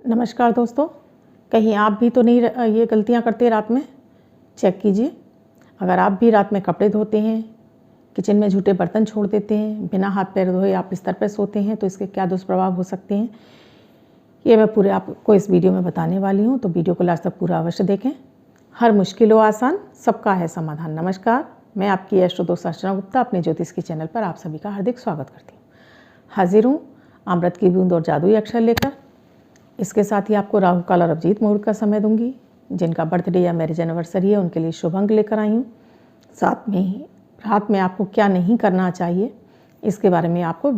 नमस्कार दोस्तों, कहीं आप भी तो नहीं ये गलतियां करते रात में? चेक कीजिए। अगर आप भी रात में कपड़े धोते हैं, किचन में झूठे बर्तन छोड़ देते हैं, बिना हाथ पैर धोए आप बिस्तर पर सोते हैं, तो इसके क्या दुष्प्रभाव हो सकते हैं ये मैं पूरे आपको इस वीडियो में बताने वाली हूँ। तो वीडियो को लास्ट तक पूरा अवश्य देखें। हर मुश्किल हो आसान, सबका है समाधान। नमस्कार, मैं आपकी एस्ट्रो दोस्त अर्चना गुप्ता अपने ज्योतिष के चैनल पर आप सभी का हार्दिक स्वागत करती हूँ। हाजिर हूँ अमृत की बूंद और जादुई अक्षर लेकर। इसके साथ ही आपको राहु काल और अभिजीत मुहूर्त का समय दूंगी। जिनका बर्थडे या मैरिज एनिवर्सरी है उनके लिए शुभ अंक लेकर आई हूँ। साथ में ही रात में आपको क्या नहीं करना चाहिए इसके बारे में आपको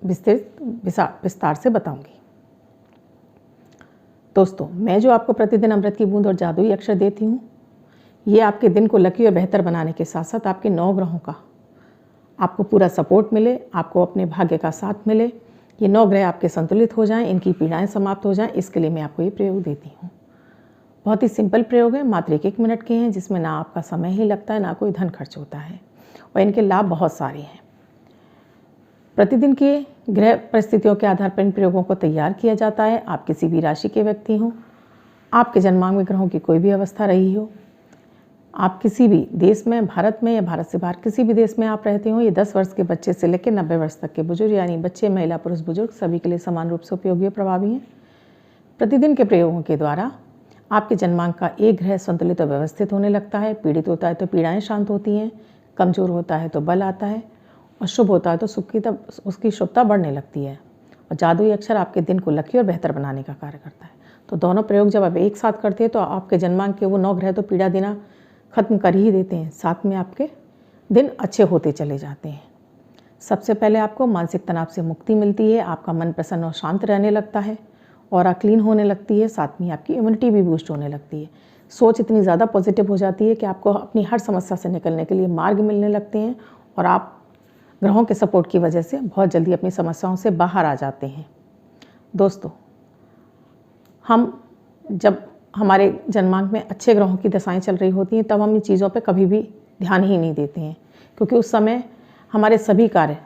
विस्तार से बताऊंगी। दोस्तों, मैं जो आपको प्रतिदिन अमृत की बूंद और जादुई अक्षर देती हूँ, ये आपके दिन को लकी और बेहतर बनाने के साथ साथ आपके 9 ग्रहों का आपको पूरा सपोर्ट मिले, आपको अपने भाग्य का साथ मिले, ये 9 ग्रह आपके संतुलित हो जाएं, इनकी पीड़ाएं समाप्त हो जाएं, इसके लिए मैं आपको ये प्रयोग देती हूँ। बहुत ही सिंपल प्रयोग है, मात्र 1 मिनट के हैं, जिसमें ना आपका समय ही लगता है, ना कोई धन खर्च होता है, और इनके लाभ बहुत सारे हैं। प्रतिदिन के ग्रह परिस्थितियों के आधार पर इन प्रयोगों को तैयार किया जाता है। आप किसी भी राशि के व्यक्ति हों, आपके जन्मांक में ग्रहों की कोई भी अवस्था रही हो, आप किसी भी देश में, भारत में या भारत से बाहर किसी भी देश में आप रहते हो, ये 10 वर्ष के बच्चे से लेकर 90 वर्ष तक के बुजुर्ग, यानी बच्चे, महिला, पुरुष, बुजुर्ग सभी के लिए समान रूप से उपयोगी और प्रभावी हैं। प्रतिदिन के प्रयोगों के द्वारा आपके जन्मांक का एक ग्रह संतुलित और व्यवस्थित होने लगता है। पीड़ित होता है तो पीड़ाएं शांत होती हैं, कमजोर होता है तो बल आता है, और शुभ होता है तो सुख की उसकी शुभता बढ़ने लगती है। और जादुई अक्षर आपके दिन को लकी और बेहतर बनाने का कार्य करता है। तो दोनों प्रयोग जब आप एक साथ करते हैं तो आपके जन्मांक के वो 9 ग्रह तो पीड़ा देना खत्म कर ही देते हैं, साथ में आपके दिन अच्छे होते चले जाते हैं। सबसे पहले आपको मानसिक तनाव से मुक्ति मिलती है, आपका मन प्रसन्न और शांत रहने लगता है, और क्लीन होने लगती है, साथ में आपकी इम्यूनिटी भी बूस्ट होने लगती है। सोच इतनी ज़्यादा पॉजिटिव हो जाती है कि आपको अपनी हर समस्या से निकलने के लिए मार्ग मिलने लगते हैं, और आप ग्रहों के सपोर्ट की वजह से बहुत जल्दी अपनी समस्याओं से बाहर आ जाते हैं। दोस्तों, हम जब हमारे जन्मांक में अच्छे ग्रहों की दशाएं चल रही होती हैं तब हम इन चीज़ों पे कभी भी ध्यान ही नहीं देते हैं, क्योंकि उस समय हमारे सभी कार्य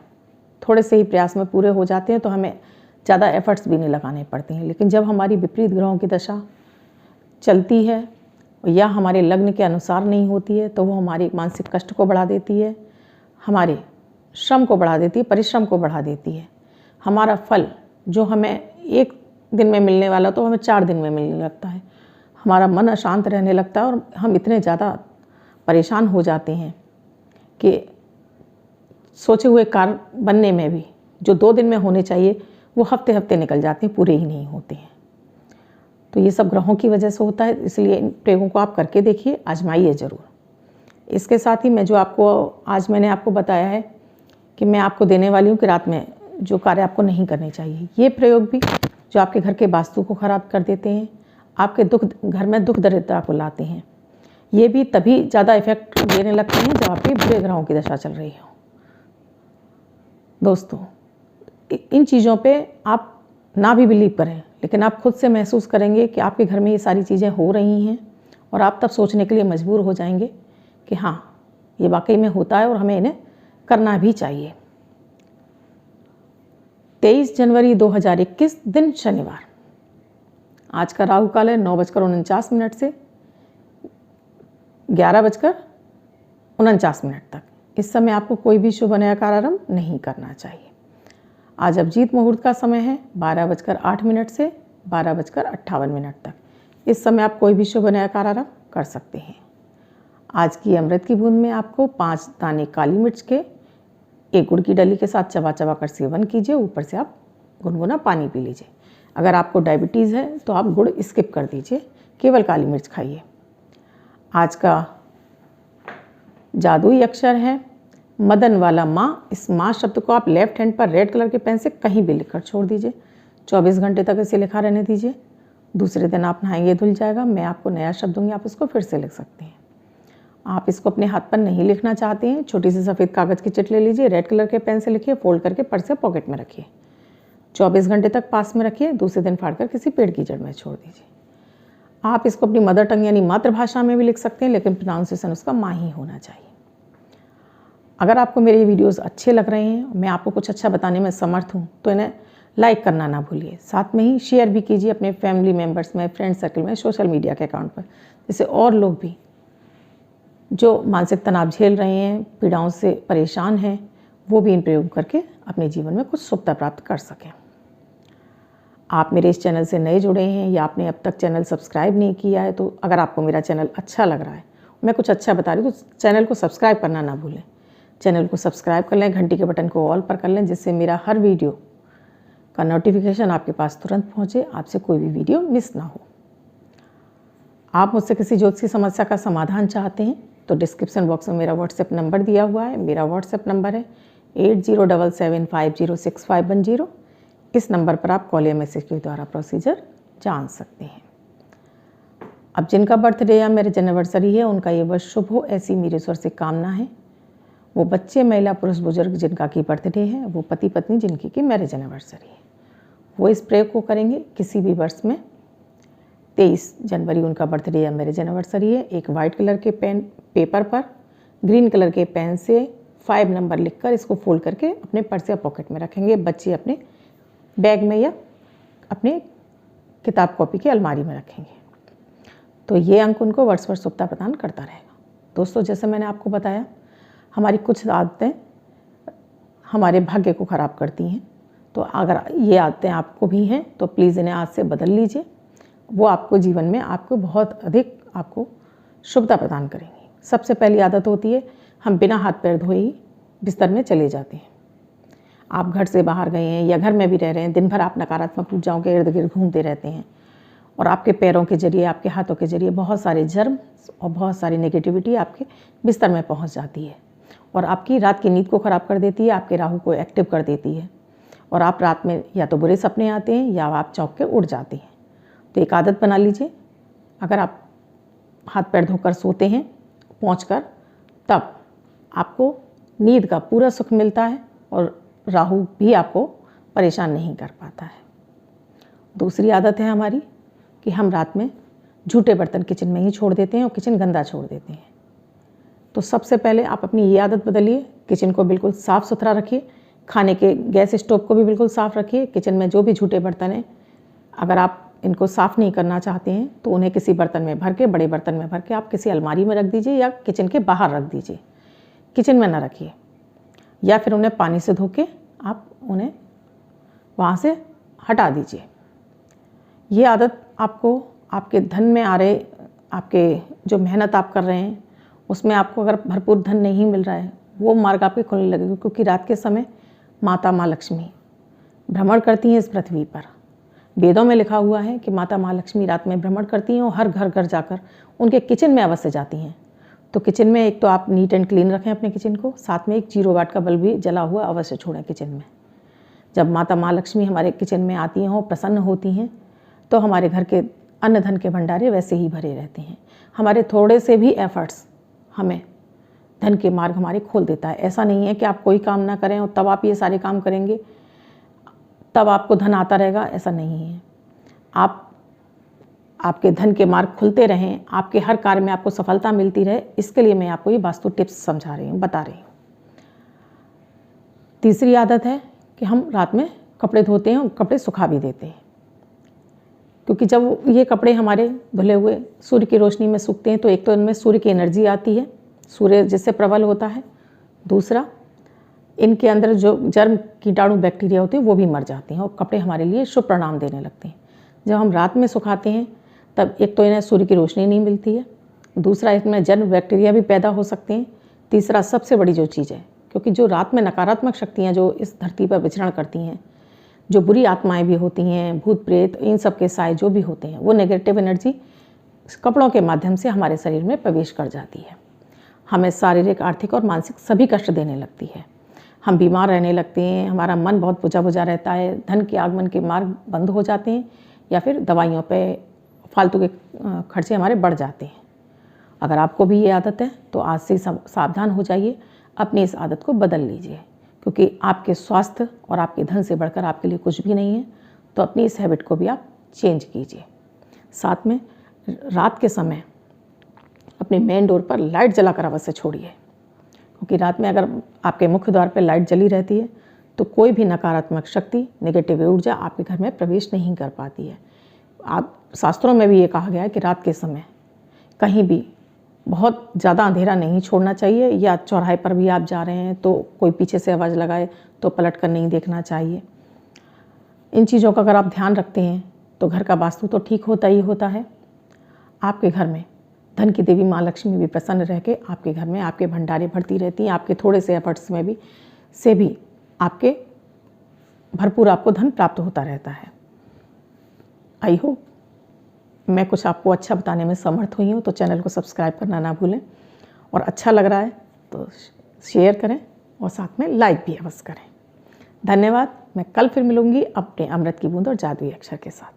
थोड़े से ही प्रयास में पूरे हो जाते हैं, तो हमें ज़्यादा एफर्ट्स भी नहीं लगाने पड़ते हैं। लेकिन जब हमारी विपरीत ग्रहों की दशा चलती है या हमारे लग्न के अनुसार नहीं होती है, तो वो हमारे मानसिक कष्ट को बढ़ा देती है, हमारे श्रम को बढ़ा देती है, परिश्रम को बढ़ा देती है। हमारा फल जो हमें 1 दिन में मिलने वाला तो हमें 4 दिन में मिलने लगता है। हमारा मन अशांत रहने लगता है, और हम इतने ज़्यादा परेशान हो जाते हैं कि सोचे हुए कार्य बनने में भी जो 2 दिन में होने चाहिए वो हफ्ते हफ्ते निकल जाते हैं, पूरे ही नहीं होते हैं। तो ये सब ग्रहों की वजह से होता है, इसलिए इन प्रयोगों को आप करके देखिए, आजमाइए ज़रूर। इसके साथ ही मैंने आपको बताया है कि मैं आपको देने वाली हूँ कि रात में जो कार्य आपको नहीं करने चाहिए, ये प्रयोग भी जो आपके घर के वास्तु को ख़राब कर देते हैं, आपके घर में दुख दरिद्रता को लाते हैं, ये भी तभी ज़्यादा इफेक्ट देने लगते हैं जब आपकी बुरे ग्रहों की दशा चल रही हो। दोस्तों, इन चीज़ों पे आप ना भी बिलीव करें, लेकिन आप खुद से महसूस करेंगे कि आपके घर में ये सारी चीज़ें हो रही हैं, और आप तब सोचने के लिए मजबूर हो जाएंगे कि हाँ, ये वाकई में होता है और हमें इन्हें करना भी चाहिए। 23 जनवरी 2021 दिन शनिवार। आज का राहु काल है 9:49 से 11:49 तक। इस समय आपको कोई भी शुभ नया कार्यारंभ नहीं करना चाहिए। आज अभिजीत मुहूर्त का समय है 12:08 से 12:58 तक। इस समय आप कोई भी शुभ नया कार्यारंभ कर सकते हैं। आज की अमृत की बूंद में आपको 5 दाने काली मिर्च के 1 गुड़ की डली के साथ चबा चबा कर सेवन कीजिए। ऊपर से आप गुनगुना पानी पी लीजिए। अगर आपको डायबिटीज़ है तो आप गुड़ स्किप कर दीजिए, केवल काली मिर्च खाइए। आज का जादुई अक्षर है मदन वाला माँ। इस माँ शब्द को आप लेफ्ट हैंड पर रेड कलर के पेन से कहीं भी लिखकर छोड़ दीजिए। 24 घंटे तक इसे लिखा रहने दीजिए। दूसरे दिन आप नहाएंगे, धुल जाएगा। मैं आपको नया शब्द दूंगी, आप इसको फिर से लिख सकते हैं। आप इसको अपने हाथ पर नहीं लिखना चाहते हैं, छोटी सी सफ़ेद कागज़ की चिट ले लीजिए, रेड कलर के पेन से लिखिए, फोल्ड करके पर्स से पॉकेट में रखिए। 24 घंटे तक पास में रखिए। दूसरे दिन फाड़कर किसी पेड़ की जड़ में छोड़ दीजिए। आप इसको अपनी मदर टंग यानी मातृभाषा में भी लिख सकते हैं, लेकिन प्रोनाउंसिएशन उसका माँ ही होना चाहिए। अगर आपको मेरे ये वीडियोस अच्छे लग रहे हैं, मैं आपको कुछ अच्छा बताने में समर्थ हूँ, तो इन्हें लाइक करना ना भूलिए। साथ में ही शेयर भी कीजिए अपने फैमिली मेम्बर्स में, फ्रेंड सर्कल में, सोशल मीडिया के अकाउंट पर, जिससे और लोग भी जो मानसिक तनाव झेल रहे हैं, पीड़ाओं से परेशान हैं, वो भी इन प्रयोग करके अपने जीवन में कुछ सुखता प्राप्त कर सकें। आप मेरे इस चैनल से नए जुड़े हैं या आपने अब तक चैनल सब्सक्राइब नहीं किया है, तो अगर आपको मेरा चैनल अच्छा लग रहा है, मैं कुछ अच्छा बता रही हूँ, तो चैनल को सब्सक्राइब करना ना भूलें। चैनल को सब्सक्राइब कर लें, घंटी के बटन को ऑल पर कर लें, जिससे मेरा हर वीडियो का नोटिफिकेशन आपके पास तुरंत पहुँचे, आपसे कोई भी वीडियो मिस ना हो। आप मुझसे किसी ज्योतिषी समस्या का समाधान चाहते हैं तो डिस्क्रिप्शन बॉक्स में मेरा व्हाट्सएप नंबर दिया हुआ है। मेरा व्हाट्सएप नंबर है 8077506510। इस नंबर पर आप कॉल या मैसेज के द्वारा प्रोसीजर जान सकते हैं। अब जिनका बर्थडे या मैरिज एनिवर्सरी है, उनका ये वर्ष शुभ हो, ऐसी मेरी ईश्वर से कामना है। वो बच्चे, महिला, पुरुष, बुजुर्ग जिनका की बर्थडे है, वो पति पत्नी जिनकी की मैरिज एनिवर्सरी है, वो इस प्रयोग को करेंगे किसी भी वर्ष में। 23 जनवरी उनका बर्थडे या मैरिज एनिवर्सरी है। एक वाइट कलर के पेपर पर ग्रीन कलर के पेन से 5 नंबर लिखकर इसको फोल्ड करके अपने पर्स या पॉकेट में रखेंगे। बच्चे अपने बैग में या अपने किताब कॉपी की अलमारी में रखेंगे। तो ये अंक उनको वर्ष वर्ष शुभता प्रदान करता रहेगा। दोस्तों, जैसे मैंने आपको बताया, हमारी कुछ आदतें हमारे भाग्य को ख़राब करती हैं। तो अगर ये आदतें आपको भी हैं तो प्लीज़ इन्हें आज से बदल लीजिए। वो आपको जीवन में आपको बहुत अधिक आपको शुभता प्रदान करेंगी। सबसे पहली आदत होती है, हम बिना हाथ पैर धोए ही बिस्तर में चले जाते हैं। आप घर से बाहर गए हैं या घर में भी रह रहे हैं, दिन भर आप नकारात्मक ऊर्जाओं के इर्द गिर्द घूमते रहते हैं और आपके पैरों के जरिए, आपके हाथों के जरिए बहुत सारे जर्म और बहुत सारी नेगेटिविटी आपके बिस्तर में पहुंच जाती है और आपकी रात की नींद को ख़राब कर देती है, आपके राहु को एक्टिव कर देती है और आप रात में या तो बुरे सपने आते हैं या आप चौंक के उठ जाते हैं। तो एक आदत बना लीजिए, अगर आप हाथ पैर धोकर सोते हैं पहुंचकर, तब आपको नींद का पूरा सुख मिलता है और राहु भी आपको परेशान नहीं कर पाता है। दूसरी आदत है हमारी कि हम रात में झूठे बर्तन किचन में ही छोड़ देते हैं और किचन गंदा छोड़ देते हैं। तो सबसे पहले आप अपनी ये आदत बदलिए, किचन को बिल्कुल साफ़ सुथरा रखिए, खाने के गैस स्टोव को भी बिल्कुल साफ़ रखिए। किचन में जो भी झूठे बर्तन हैं, अगर आप इनको साफ़ नहीं करना चाहते हैं तो उन्हें किसी बर्तन में भर के, बड़े बर्तन में भर के आप किसी अलमारी में रख दीजिए या किचन के बाहर रख दीजिए, किचन में ना रखिए। या फिर उन्हें पानी से धो के आप उन्हें वहाँ से हटा दीजिए। ये आदत आपको आपके धन में आ रहे, आपके जो मेहनत आप कर रहे हैं उसमें आपको अगर भरपूर धन नहीं मिल रहा है, वो मार्ग आपके खुलने लगेगा, क्योंकि रात के समय माता माँ लक्ष्मी भ्रमण करती हैं इस पृथ्वी पर। वेदों में लिखा हुआ है कि माता माँ लक्ष्मी रात में भ्रमण करती हैं और हर घर घर जाकर उनके किचन में अवश्य जाती हैं। तो किचन में एक तो आप नीट एंड क्लीन रखें अपने किचन को, साथ में एक 0 वाट का बल्ब भी जला हुआ अवश्य छोड़ें किचन में। जब माता माँ लक्ष्मी हमारे किचन में आती हैं और प्रसन्न होती हैं, तो हमारे घर के अन्न धन के भंडारे वैसे ही भरे रहते हैं। हमारे थोड़े से भी एफर्ट्स हमें धन के मार्ग हमारे खोल देता है। ऐसा नहीं है कि आप कोई काम ना करें और तब आप ये सारे काम करेंगे तब आपको धन आता रहेगा, ऐसा नहीं है। आपके धन के मार्ग खुलते रहें, आपके हर कार्य में आपको सफलता मिलती रहे, इसके लिए मैं आपको ये वास्तु टिप्स समझा रही हूँ, बता रही हूँ। तीसरी आदत है कि हम रात में कपड़े धोते हैं और कपड़े सुखा भी देते हैं, क्योंकि जब ये कपड़े हमारे धुले हुए सूर्य की रोशनी में सूखते हैं तो एक तो इनमें सूर्य की एनर्जी आती है, सूर्य जिससे प्रबल होता है। दूसरा, इनके अंदर जो जर्म, कीटाणु, बैक्टीरिया होते हैं वो भी मर जाते हैं और कपड़े हमारे लिए शुभ परिणाम देने लगते हैं। जब हम रात में सुखाते हैं तब एक तो इन्हें सूर्य की रोशनी नहीं मिलती है, दूसरा इसमें जर्म, बैक्टीरिया भी पैदा हो सकते हैं। तीसरा, सबसे बड़ी जो चीज़ है, क्योंकि जो रात में नकारात्मक शक्तियाँ जो इस धरती पर विचरण करती हैं, जो बुरी आत्माएं भी होती हैं, भूत प्रेत, इन सब के साए जो भी होते हैं, वो नेगेटिव एनर्जी कपड़ों के माध्यम से हमारे शरीर में प्रवेश कर जाती है। हमें शारीरिक, आर्थिक और मानसिक सभी कष्ट देने लगती है। हम बीमार रहने लगते हैं, हमारा मन बहुत बुझा बुझा रहता है, धन के आगमन के मार्ग बंद हो जाते हैं या फिर दवाइयों पे फालतू के खर्चे हमारे बढ़ जाते हैं। अगर आपको भी ये आदत है तो आज से सावधान हो जाइए, अपनी इस आदत को बदल लीजिए, क्योंकि आपके स्वास्थ्य और आपके धन से बढ़कर आपके लिए कुछ भी नहीं है। तो अपनी इस हैबिट को भी आप चेंज कीजिए। साथ में रात के समय अपने मेन डोर पर लाइट जलाकर अवश्य छोड़िए, क्योंकि रात में अगर आपके मुख्य द्वार पर लाइट जली रहती है तो कोई भी नकारात्मक शक्ति, नेगेटिव ऊर्जा आपके घर में प्रवेश नहीं कर पाती है। आप शास्त्रों में भी ये कहा गया है कि रात के समय कहीं भी बहुत ज़्यादा अंधेरा नहीं छोड़ना चाहिए, या चौराहे पर भी आप जा रहे हैं तो कोई पीछे से आवाज़ लगाए तो पलट कर नहीं देखना चाहिए। इन चीज़ों का अगर आप ध्यान रखते हैं तो घर का वास्तु तो ठीक होता ही होता है। आपके घर में धन की देवी माँ लक्ष्मी भी प्रसन्न रह के आपके घर में आपके भंडारे भरती रहती हैं। आपके थोड़े से एफर्ट्स में भी आपके भरपूर आपको धन प्राप्त होता रहता है। आई होप मैं कुछ आपको अच्छा बताने में समर्थ हुई हूँ। तो चैनल को सब्सक्राइब करना ना भूलें, और अच्छा लग रहा है तो शेयर करें और साथ में लाइक भी अवश्य करें। धन्यवाद। मैं कल फिर मिलूँगी अपने अमृत की बूंद और जादुई अक्षर के साथ।